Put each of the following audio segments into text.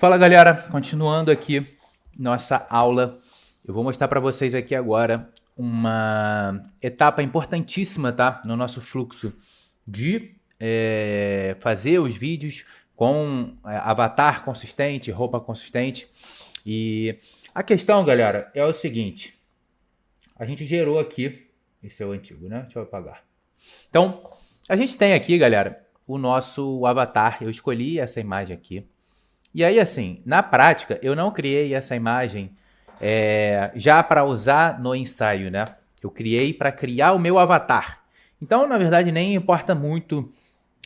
Fala galera, continuando aqui nossa aula, eu vou mostrar para vocês aqui agora uma etapa importantíssima, tá? No nosso fluxo de fazer os vídeos com avatar consistente, roupa consistente. E a questão, galera, é o seguinte: a gente gerou aqui, esse é o antigo, né? Deixa eu apagar. Então, a gente tem aqui, galera, o nosso avatar. Eu escolhi essa imagem aqui. E aí, assim, na prática, eu não criei essa imagem já para usar no ensaio, né? Eu criei para criar o meu avatar. Então, na verdade, nem importa muito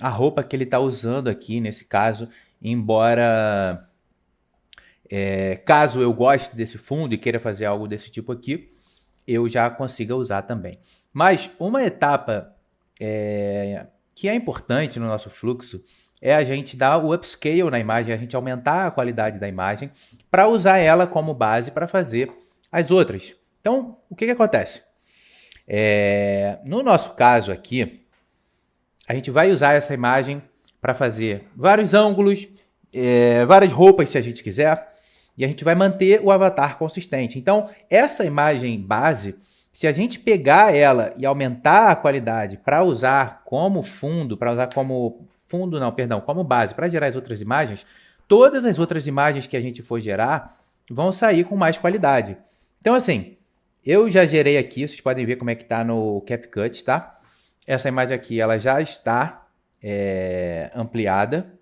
a roupa que ele está usando aqui, nesse caso, embora caso eu goste desse fundo e queira fazer algo desse tipo aqui, eu já consiga usar também. Mas uma etapa que é importante no nosso fluxo é a gente dar o upscale na imagem, a gente aumentar a qualidade da imagem para usar ela como base para fazer as outras. Então, o que acontece? No nosso caso aqui, a gente vai usar essa imagem para fazer vários ângulos, várias roupas se a gente quiser, e a gente vai manter o avatar consistente. Então, essa imagem base, se a gente pegar ela e aumentar a qualidade para usar como fundo, como base para gerar as outras imagens, todas as outras imagens que a gente for gerar vão sair com mais qualidade. Então, assim, eu já gerei aqui, vocês podem ver como é que está no CapCut, tá? Essa imagem aqui, ela já está ampliada.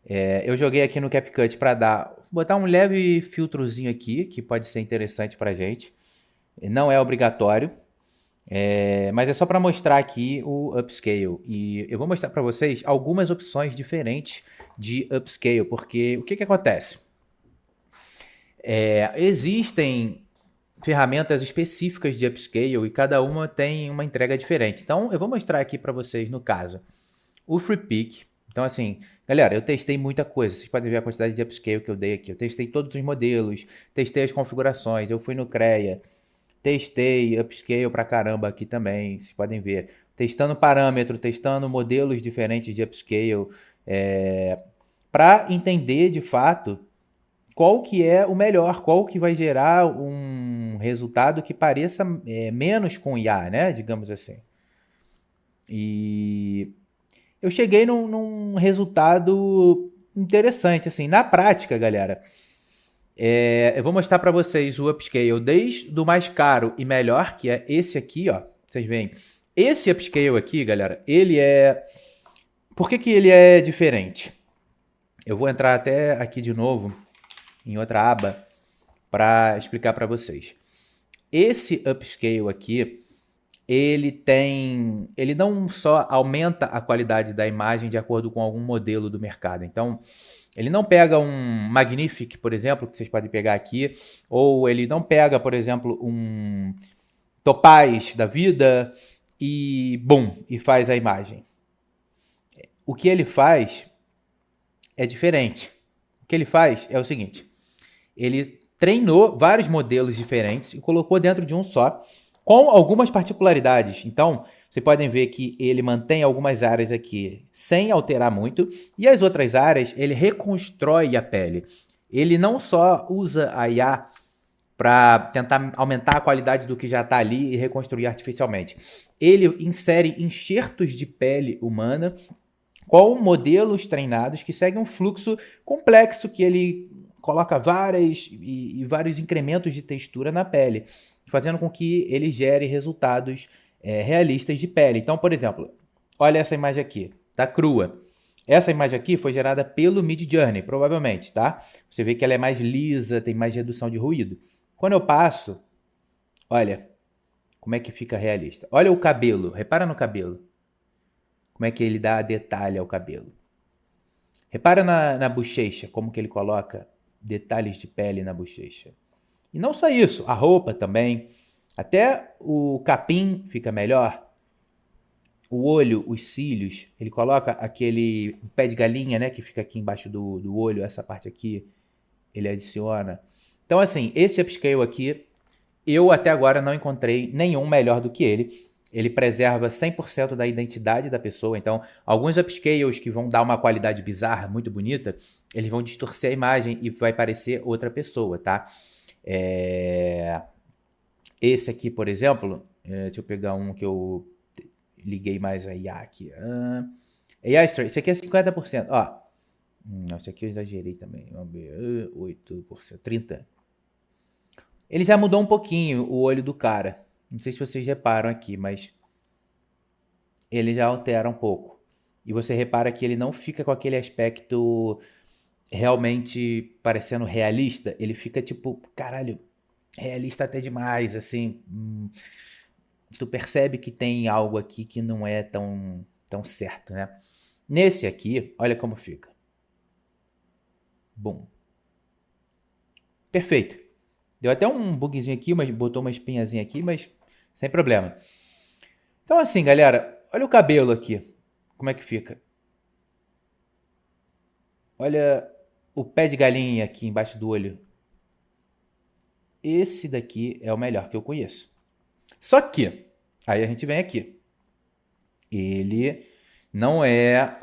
Eu joguei aqui no CapCut para botar um leve filtrozinho aqui, que pode ser interessante para a gente. Não é obrigatório, mas é só para mostrar aqui o upscale. E eu vou mostrar para vocês algumas opções diferentes de upscale, porque o que acontece? Existem ferramentas específicas de upscale e cada uma tem uma entrega diferente. Então, eu vou mostrar aqui para vocês, no caso, o FreePic. Então, assim, galera, eu testei muita coisa. Vocês podem ver a quantidade de upscale que eu dei aqui. Eu testei todos os modelos, testei as configurações, eu fui no CREA, testei upscale pra caramba aqui também, vocês podem ver. Testando parâmetro, testando modelos diferentes de upscale, para entender de fato qual que é o melhor, qual que vai gerar um resultado que pareça menos com IA, né? Digamos assim. E eu cheguei num resultado interessante, assim. Na prática, galera, eu vou mostrar para vocês o upscale desde o mais caro e melhor, que é esse aqui, ó. Vocês veem. Esse upscale aqui, galera, ele é... Por que ele é diferente? Eu vou entrar até aqui de novo, em outra aba, para explicar para vocês. Esse upscale aqui, ele não só aumenta a qualidade da imagem de acordo com algum modelo do mercado. Então, ele não pega um Magnific, por exemplo, que vocês podem pegar aqui, ou ele não pega, por exemplo, um Topaz da vida e faz a imagem. O que ele faz é diferente. O que ele faz é o seguinte: ele treinou vários modelos diferentes e colocou dentro de um só, com algumas particularidades. Então, vocês podem ver que ele mantém algumas áreas aqui sem alterar muito, e as outras áreas ele reconstrói a pele. Ele não só usa a IA para tentar aumentar a qualidade do que já está ali e reconstruir artificialmente. Ele insere enxertos de pele humana com modelos treinados que seguem um fluxo complexo que ele coloca vários incrementos de textura na pele, fazendo com que ele gere resultados realistas de pele. Então, por exemplo, olha essa imagem aqui, tá crua. Essa imagem aqui foi gerada pelo Midjourney, provavelmente, tá? Você vê que ela é mais lisa, tem mais redução de ruído. Quando eu passo, olha como é que fica realista. Olha o cabelo, repara no cabelo. Como é que ele dá detalhe ao cabelo. Repara na bochecha, como que ele coloca detalhes de pele na bochecha. E não só isso, a roupa também. Até o capim fica melhor. O olho, os cílios, ele coloca aquele pé de galinha, né, que fica aqui embaixo do olho, essa parte aqui, ele adiciona. Então, assim, esse upscale aqui, eu até agora não encontrei nenhum melhor do que ele. Ele preserva 100% da identidade da pessoa. Então, alguns upscales que vão dar uma qualidade bizarra, muito bonita, eles vão distorcer a imagem e vai parecer outra pessoa, tá? Esse aqui, por exemplo, deixa eu pegar um que eu liguei mais a IA aqui. AI Story, esse aqui é 50%. Ó, não, esse aqui eu exagerei também. Vamos ver, 8%, 30%. Ele já mudou um pouquinho o olho do cara. Não sei se vocês reparam aqui, mas ele já altera um pouco. E você repara que ele não fica com aquele aspecto realmente parecendo realista. Ele fica tipo, caralho, realista até demais, assim. Tu percebe que tem algo aqui que não é tão certo, né? Nesse aqui, olha como fica. Bom. Perfeito. Deu até um bugzinho aqui, mas botou uma espinhazinha aqui, mas sem problema. Então assim, galera, olha o cabelo aqui. Como é que fica? Olha o pé de galinha aqui embaixo do olho. Esse daqui é o melhor que eu conheço. Só que, aí a gente vem aqui. Ele não é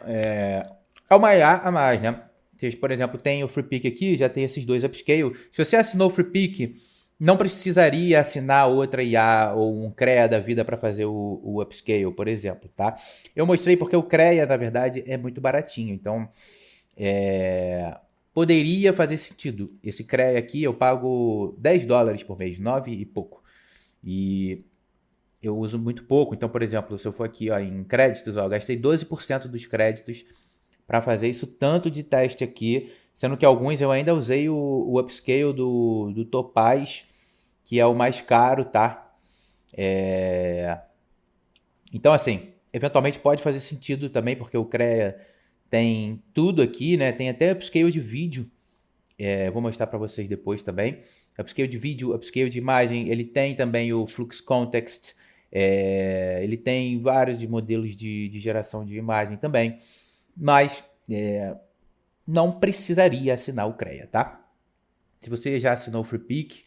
uma IA a mais, né? Vocês, por exemplo, tem o Free Pick aqui, já tem esses dois upscale. Se você assinou o Free Pick, não precisaria assinar outra IA ou um CREA da vida para fazer o upscale, por exemplo, tá? Eu mostrei porque o CREA, na verdade, é muito baratinho. Então, poderia fazer sentido. Esse CREA aqui eu pago $10 por mês, 9 e pouco. E eu uso muito pouco. Então, por exemplo, se eu for aqui ó, em créditos, ó, eu gastei 12% dos créditos para fazer isso tanto de teste aqui, sendo que alguns eu ainda usei o upscale do Topaz, que é o mais caro, tá? Então, assim, eventualmente pode fazer sentido também, porque o CREA tem tudo aqui, né? Tem até upscale de vídeo. Vou mostrar para vocês depois também. Upscale de vídeo, upscale de imagem. Ele tem também o Flux Context. Ele tem vários modelos de geração de imagem também. Mas não precisaria assinar o CREA, tá? Se você já assinou o FreePic,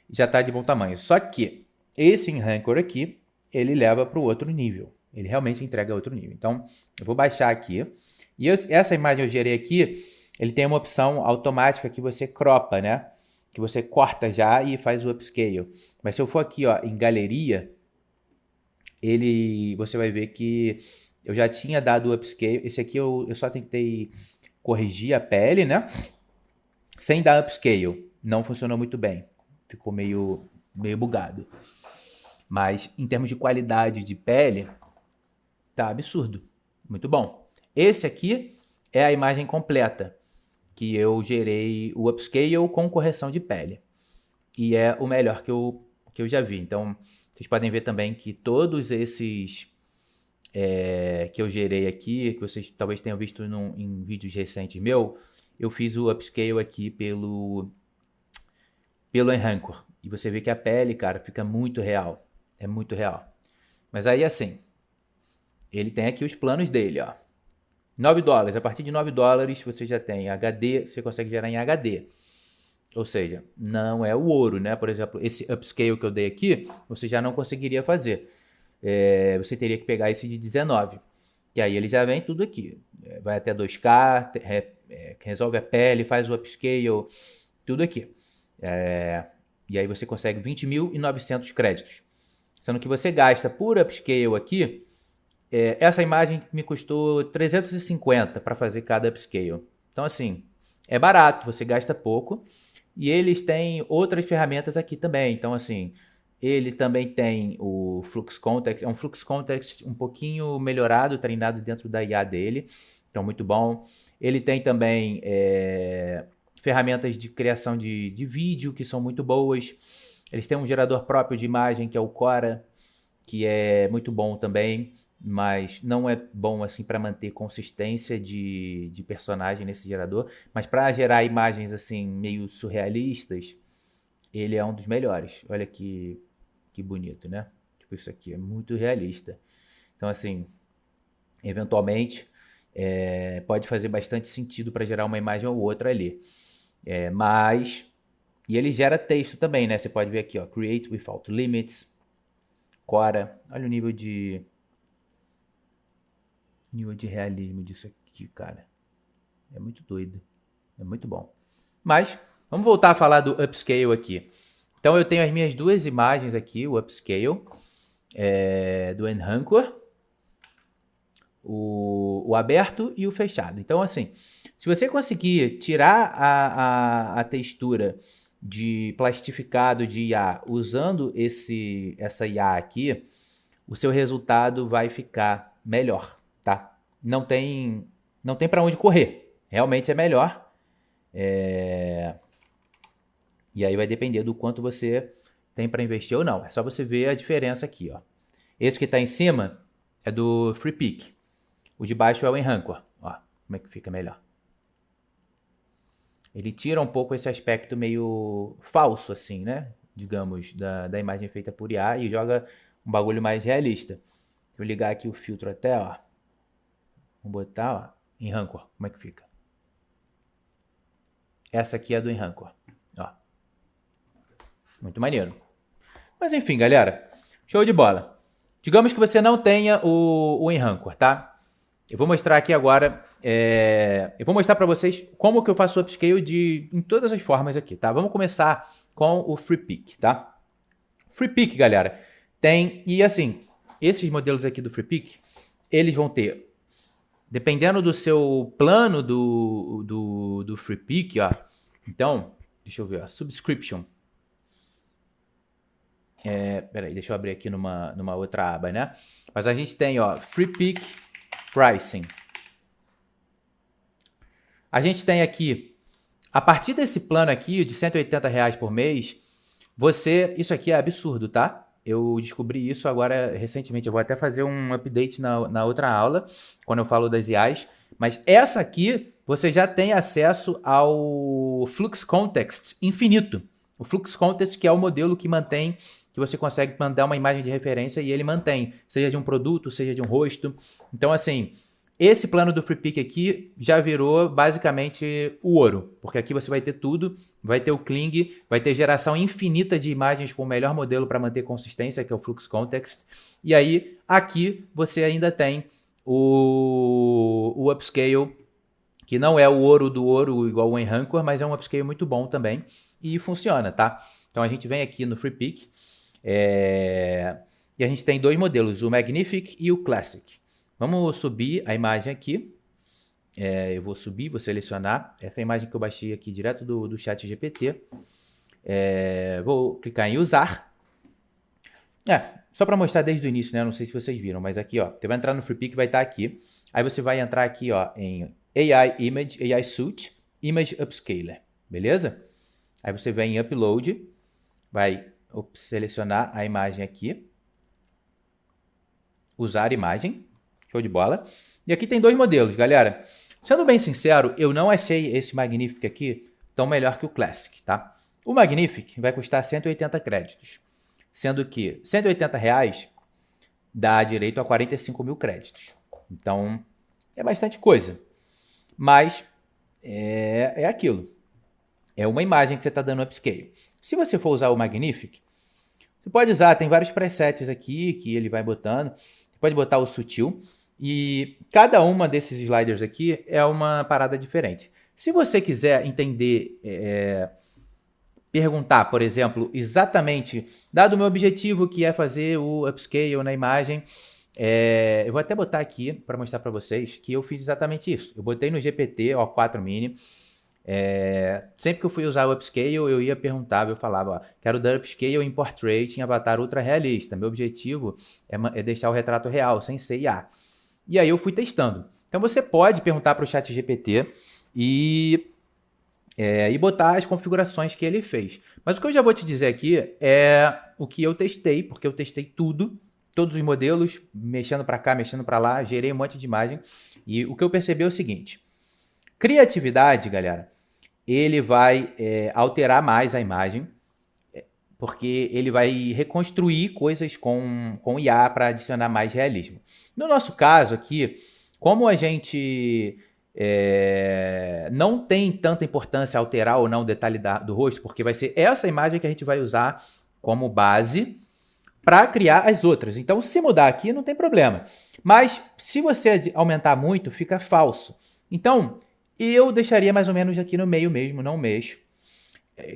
já está de bom tamanho. Só que esse Rancor aqui, ele leva para o outro nível. Ele realmente entrega outro nível. Então, eu vou baixar aqui. E essa imagem eu gerei aqui, ele tem uma opção automática que você cropa, né? Que você corta já e faz o upscale. Mas se eu for aqui ó, em galeria, você vai ver que eu já tinha dado o upscale. Esse aqui eu só tentei corrigir a pele, né? Sem dar upscale. Não funcionou muito bem. Ficou meio bugado. Mas em termos de qualidade de pele, tá absurdo. Muito bom. Esse aqui é a imagem completa que eu gerei o upscale com correção de pele. E é o melhor que eu já vi. Então, vocês podem ver também que todos esses que eu gerei aqui, que vocês talvez tenham visto em vídeos recentes meu, eu fiz o upscale aqui pelo Enrancor. E você vê que a pele, cara, fica muito real. É muito real. Mas aí, assim, ele tem aqui os planos dele, ó. $9. A partir de $9 você já tem HD, você consegue gerar em HD. Ou seja, não é o ouro, né? Por exemplo, esse upscale que eu dei aqui, você já não conseguiria fazer. Você teria que pegar esse de 19. Que aí ele já vem tudo aqui. Vai até 2K, resolve a pele, faz o upscale, tudo aqui. E aí você consegue 20.900 créditos. Sendo que você gasta por upscale aqui, essa imagem me custou 350 para fazer cada upscale. Então, assim, é barato, você gasta pouco. E eles têm outras ferramentas aqui também. Então, assim, ele também tem o Flux Context. É um Flux Context um pouquinho melhorado, treinado dentro da IA dele. Então, muito bom. Ele tem também ferramentas de criação de vídeo que são muito boas. Eles têm um gerador próprio de imagem que é o Cora, que é muito bom também, mas não é bom assim para manter consistência de personagem nesse gerador. Mas para gerar imagens assim meio surrealistas, ele é um dos melhores. Olha que bonito, né? Tipo, isso aqui é muito realista. Então, assim, eventualmente pode fazer bastante sentido para gerar uma imagem ou outra ali. Mas. E ele gera texto também, né? Você pode ver aqui, ó. Create without limits. Cora. Olha o nível de realismo disso aqui, cara. É muito doido. É muito bom. Mas vamos voltar a falar do upscale aqui. Então eu tenho as minhas duas imagens aqui, o upscale do Enhancor, o aberto e o fechado. Então assim, se você conseguir tirar a textura de plastificado de IA usando essa IA aqui, o seu resultado vai ficar melhor, tá? Não tem para onde correr. Realmente é melhor. E aí vai depender do quanto você tem para investir ou não. É só você ver a diferença aqui, ó. Esse que está em cima é do FreePic. O de baixo é o Enhancor. Ó, como é que fica melhor. Ele tira um pouco esse aspecto meio falso, assim, né? Digamos, da imagem feita por IA e joga um bagulho mais realista. Vou ligar aqui o filtro até, ó. Vou botar, ó, Enhancor. Como é que fica? Essa aqui é do Enhancor. Ó. Muito maneiro. Mas enfim, galera. Show de bola. Digamos que você não tenha o Enhancor, tá? Eu vou mostrar aqui agora, eu vou mostrar para vocês como que eu faço o upscale em todas as formas aqui, tá? Vamos começar com o FreePic, tá? FreePic, galera, e assim, esses modelos aqui do FreePic, eles vão ter, dependendo do seu plano do FreePic, ó, então, deixa eu ver, ó, subscription. Peraí, deixa eu abrir aqui numa outra aba, né? Mas a gente tem, ó, FreePic Pricing. A gente tem aqui, a partir desse plano aqui de R$180 por mês, isso aqui é absurdo, tá? Eu descobri isso agora recentemente, eu vou até fazer um update na outra aula, quando eu falo das IAs, mas essa aqui, você já tem acesso ao Flux Context infinito. O Flux Context que é o modelo que mantém, que você consegue mandar uma imagem de referência e ele mantém, seja de um produto, seja de um rosto. Então, assim, esse plano do FreePic aqui já virou basicamente o ouro, porque aqui você vai ter tudo, vai ter o Kling, vai ter geração infinita de imagens com o melhor modelo para manter consistência, que é o Flux Context. E aí, aqui você ainda tem o upscale, que não é o ouro do ouro igual o Enhancor, mas é um upscale muito bom também e funciona, tá? Então a gente vem aqui no FreePic e a gente tem dois modelos, o Magnific e o Classic. Vamos subir a imagem aqui. Eu vou subir, vou selecionar essa imagem que eu baixei aqui direto do ChatGPT. Vou clicar em usar. Só para mostrar desde o início, né? Não sei se vocês viram, mas aqui, ó, você vai entrar no FreePic, vai estar aqui. Aí você vai entrar aqui, ó, em AI Image, AI Suite, Image Upscaler, beleza? Aí você vem em Upload, vai selecionar a imagem aqui, usar imagem, show de bola. E aqui tem dois modelos, galera. Sendo bem sincero, eu não achei esse Magnific aqui tão melhor que o Classic, tá? O Magnific vai custar 180 créditos, sendo que R$180 dá direito a 45 mil créditos. Então, é bastante coisa. Mas é aquilo. É uma imagem que você está dando upscale. Se você for usar o Magnific, você pode usar, tem vários presets aqui que ele vai botando. Você pode botar o sutil. E cada uma desses sliders aqui é uma parada diferente. Se você quiser entender, perguntar, por exemplo, exatamente, dado o meu objetivo que é fazer o upscale na imagem, eu vou até botar aqui para mostrar para vocês que eu fiz exatamente isso. Eu botei no GPT-O4 Mini. Sempre que eu fui usar o upscale, eu ia perguntar, eu falava, ó, quero dar upscale em portrait em avatar ultra realista. Meu objetivo é deixar o retrato real, sem ser IA. E aí eu fui testando. Então você pode perguntar para o ChatGPT e botar as configurações que ele fez. Mas o que eu já vou te dizer aqui é o que eu testei, porque eu testei tudo, todos os modelos, mexendo para cá, mexendo para lá, gerei um monte de imagem. E o que eu percebi é o seguinte: criatividade, galera, ele vai alterar mais a imagem, porque ele vai reconstruir coisas com IA para adicionar mais realismo. No nosso caso aqui, como a gente não tem tanta importância alterar ou não o detalhe do rosto, porque vai ser essa imagem que a gente vai usar como base para criar as outras. Então, se mudar aqui, não tem problema. Mas, se você aumentar muito, fica falso. Então, E eu deixaria mais ou menos aqui no meio mesmo, não mexo.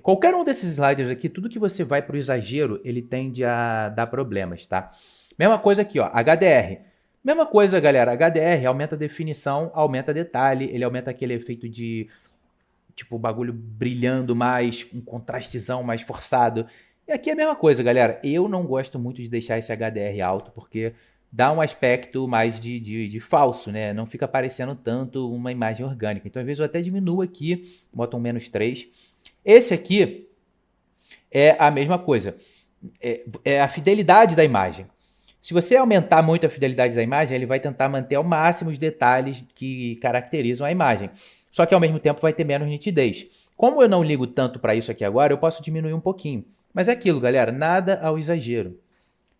Qualquer um desses sliders aqui, tudo que você vai para o exagero, ele tende a dar problemas, tá? Mesma coisa aqui, ó, HDR. Mesma coisa, galera, HDR aumenta a definição, aumenta detalhe, ele aumenta aquele efeito de, tipo, o bagulho brilhando mais, um contrastezão mais forçado. E aqui é a mesma coisa, galera. Eu não gosto muito de deixar esse HDR alto, porque dá um aspecto mais de falso, né? Não fica parecendo tanto uma imagem orgânica. Então, às vezes, eu até diminuo aqui, boto um -3. Esse aqui é a mesma coisa. É a fidelidade da imagem. Se você aumentar muito a fidelidade da imagem, ele vai tentar manter ao máximo os detalhes que caracterizam a imagem. Só que ao mesmo tempo vai ter menos nitidez. Como eu não ligo tanto para isso aqui agora, eu posso diminuir um pouquinho. Mas é aquilo, galera, nada ao exagero.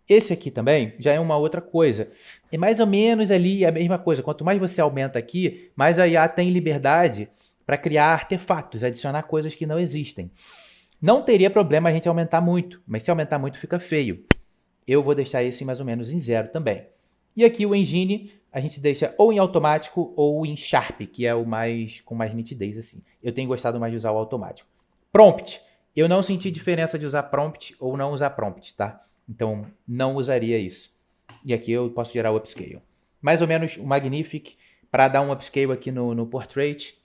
Esse aqui também já é uma outra coisa. É mais ou menos ali a mesma coisa. Quanto mais você aumenta aqui, mais a IA tem liberdade para criar artefatos, adicionar coisas que não existem. Não teria problema a gente aumentar muito, mas se aumentar muito fica feio. Eu vou deixar esse mais ou menos em 0 também. E aqui o engine a gente deixa ou em automático ou em Sharp, que é o mais com mais nitidez assim. Eu tenho gostado mais de usar o automático. Prompt. Eu não senti diferença de usar prompt ou não usar prompt, tá? Então não usaria isso. E aqui eu posso gerar o upscale. Mais ou menos o Magnific para dar um upscale aqui no Portrait.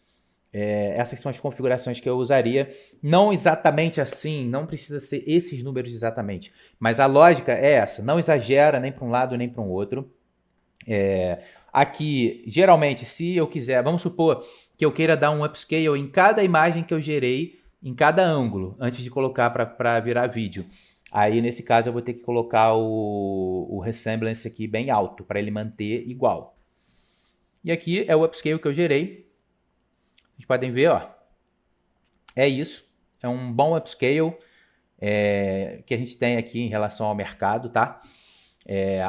Essas são as configurações que eu usaria. Não exatamente assim, não precisa ser esses números exatamente. Mas a lógica é essa, não exagera nem para um lado nem para um outro. Aqui, geralmente, se eu quiser, vamos supor que eu queira dar um upscale em cada imagem que eu gerei, em cada ângulo, antes de colocar para virar vídeo. Aí, nesse caso, eu vou ter que colocar o Resemblance aqui bem alto, para ele manter igual. E aqui é o upscale que eu gerei. Vocês podem ver, ó. É isso. É um bom upscale que a gente tem aqui em relação ao mercado, tá?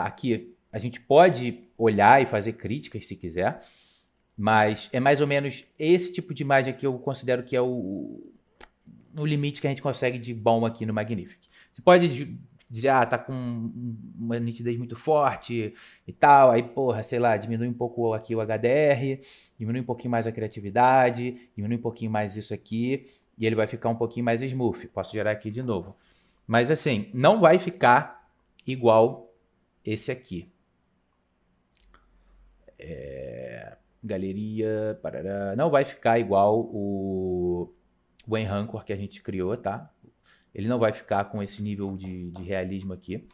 Aqui a gente pode olhar e fazer críticas se quiser, mas é mais ou menos esse tipo de imagem que eu considero que é o limite que a gente consegue de bom aqui no Magnific. Você pode dizer, tá com uma nitidez muito forte e tal, aí, porra, sei lá, diminui um pouco aqui o HDR, diminui um pouquinho mais a criatividade, diminui um pouquinho mais isso aqui, e ele vai ficar um pouquinho mais smooth. Posso gerar aqui de novo. Mas assim, não vai ficar igual esse aqui. Galeria, parará, não vai ficar igual o Enrancor que a gente criou, tá? Ele não vai ficar com esse nível de realismo aqui.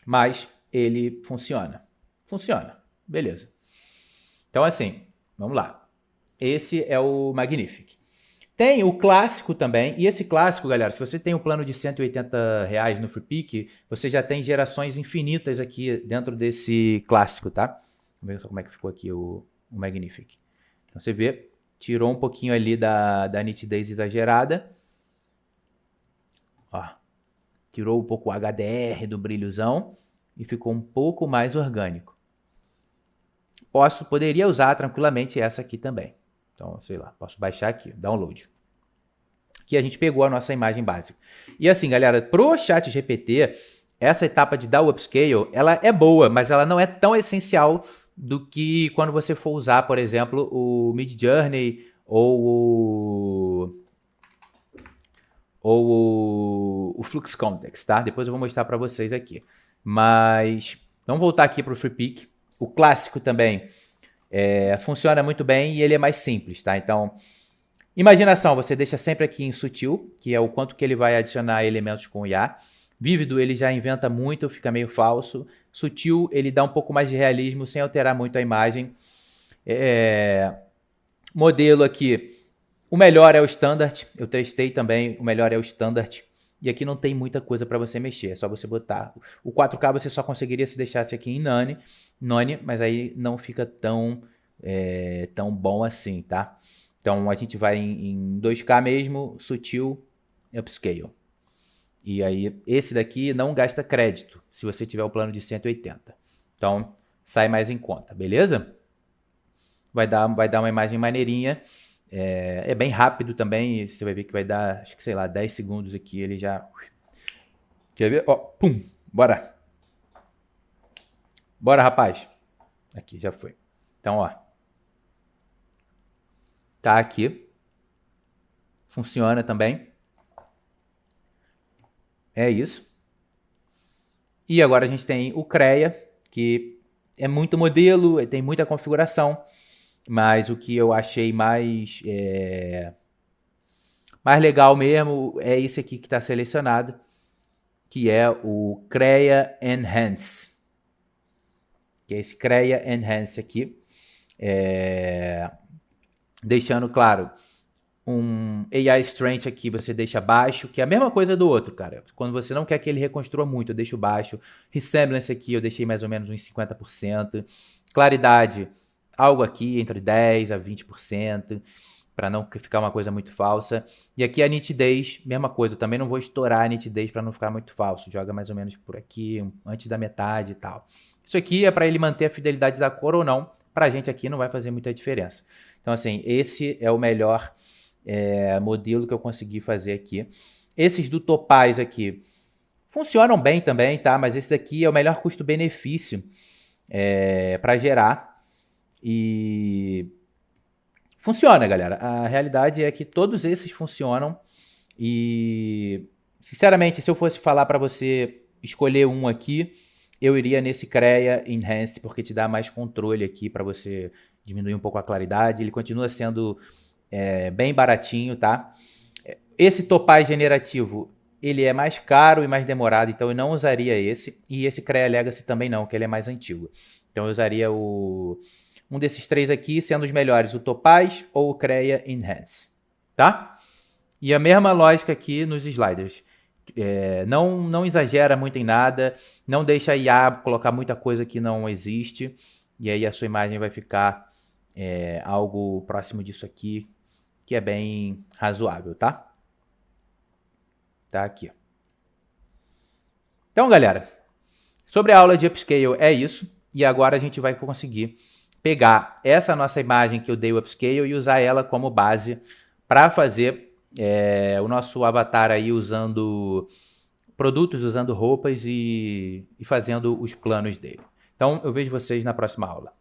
Mas ele funciona. Funciona. Beleza. Então, assim, vamos lá. Esse é o Magnific. Tem o clássico também, e esse clássico, galera, se você tem um plano de R$180 no FreePic, você já tem gerações infinitas aqui dentro desse clássico, tá? Vamos ver só como é que ficou aqui o Magnific. Então você vê, tirou um pouquinho ali da nitidez exagerada. Ó, tirou um pouco o HDR do brilhozão e ficou um pouco mais orgânico. Poderia usar tranquilamente essa aqui também. Então, sei lá, posso baixar aqui, download. Que a gente pegou a nossa imagem básica. E assim, galera, pro ChatGPT, essa etapa de dar o upscale, ela é boa, mas ela não é tão essencial do que quando você for usar, por exemplo, o Midjourney ou o Flux Context, tá? Depois eu vou mostrar para vocês aqui. Mas vamos voltar aqui para o FreePic. O clássico também funciona muito bem e ele é mais simples, tá? Então, imaginação, você deixa sempre aqui em sutil, que é o quanto que ele vai adicionar elementos com IA. Vívido, ele já inventa muito, fica meio falso. Sutil, ele dá um pouco mais de realismo sem alterar muito a imagem. Modelo aqui, o melhor é o Standard. Eu testei também, o melhor é o Standard. E aqui não tem muita coisa para você mexer, é só você botar. O 4K você só conseguiria se deixasse aqui em None, mas aí não fica tão bom assim, tá? Então a gente vai em 2K mesmo, sutil, upscale. E aí esse daqui não gasta crédito, se você tiver o plano de 180. Então sai mais em conta, beleza? Vai dar uma imagem maneirinha. É bem rápido também, você vai ver que vai dar, acho que sei lá, 10 segundos aqui, ele já... Quer ver? Ó, pum, bora. Bora, rapaz. Aqui, já foi. Então, ó. Tá aqui. Funciona também. É isso. E agora a gente tem o CREA, que é muito modelo, tem muita configuração, mas o que eu achei mais legal mesmo é esse aqui que está selecionado, que é o CREA Enhance. Que é esse CREA Enhance aqui. Deixando claro, um AI Strength aqui você deixa baixo, que é a mesma coisa do outro, cara. Quando você não quer que ele reconstrua muito, eu deixo baixo. Resemblance aqui eu deixei mais ou menos uns 50%. Claridade, algo aqui entre 10% a 20%, para não ficar uma coisa muito falsa. E aqui a nitidez, mesma coisa. Eu também não vou estourar a nitidez para não ficar muito falso. Joga mais ou menos por aqui, antes da metade e tal. Isso aqui é para ele manter a fidelidade da cor ou não. Pra gente aqui não vai fazer muita diferença. Então, assim, esse é o melhor modelo que eu consegui fazer aqui. Esses do Topaz aqui funcionam bem também, tá? Mas esse daqui é o melhor custo-benefício para gerar. E funciona, galera. A realidade é que todos esses funcionam. E, sinceramente, se eu fosse falar para você escolher um aqui, eu iria nesse CREA Enhanced, porque te dá mais controle aqui para você diminuir um pouco a claridade. Ele continua sendo bem baratinho, tá? Esse Topaz generativo, ele é mais caro e mais demorado, então eu não usaria esse. E esse CREA Legacy também não, que ele é mais antigo. Então eu usaria um desses três aqui, sendo os melhores, o Topaz ou o CREA Enhance, tá? E a mesma lógica aqui nos sliders. Não exagera muito em nada, não deixa a IA colocar muita coisa que não existe, e aí a sua imagem vai ficar algo próximo disso aqui, que é bem razoável, tá? Tá aqui. Então, galera, sobre a aula de Upscale é isso, e agora a gente vai conseguir pegar essa nossa imagem que eu dei o Upscale e usar ela como base para fazer o nosso avatar aí usando produtos, usando roupas e fazendo os planos dele. Então, eu vejo vocês na próxima aula.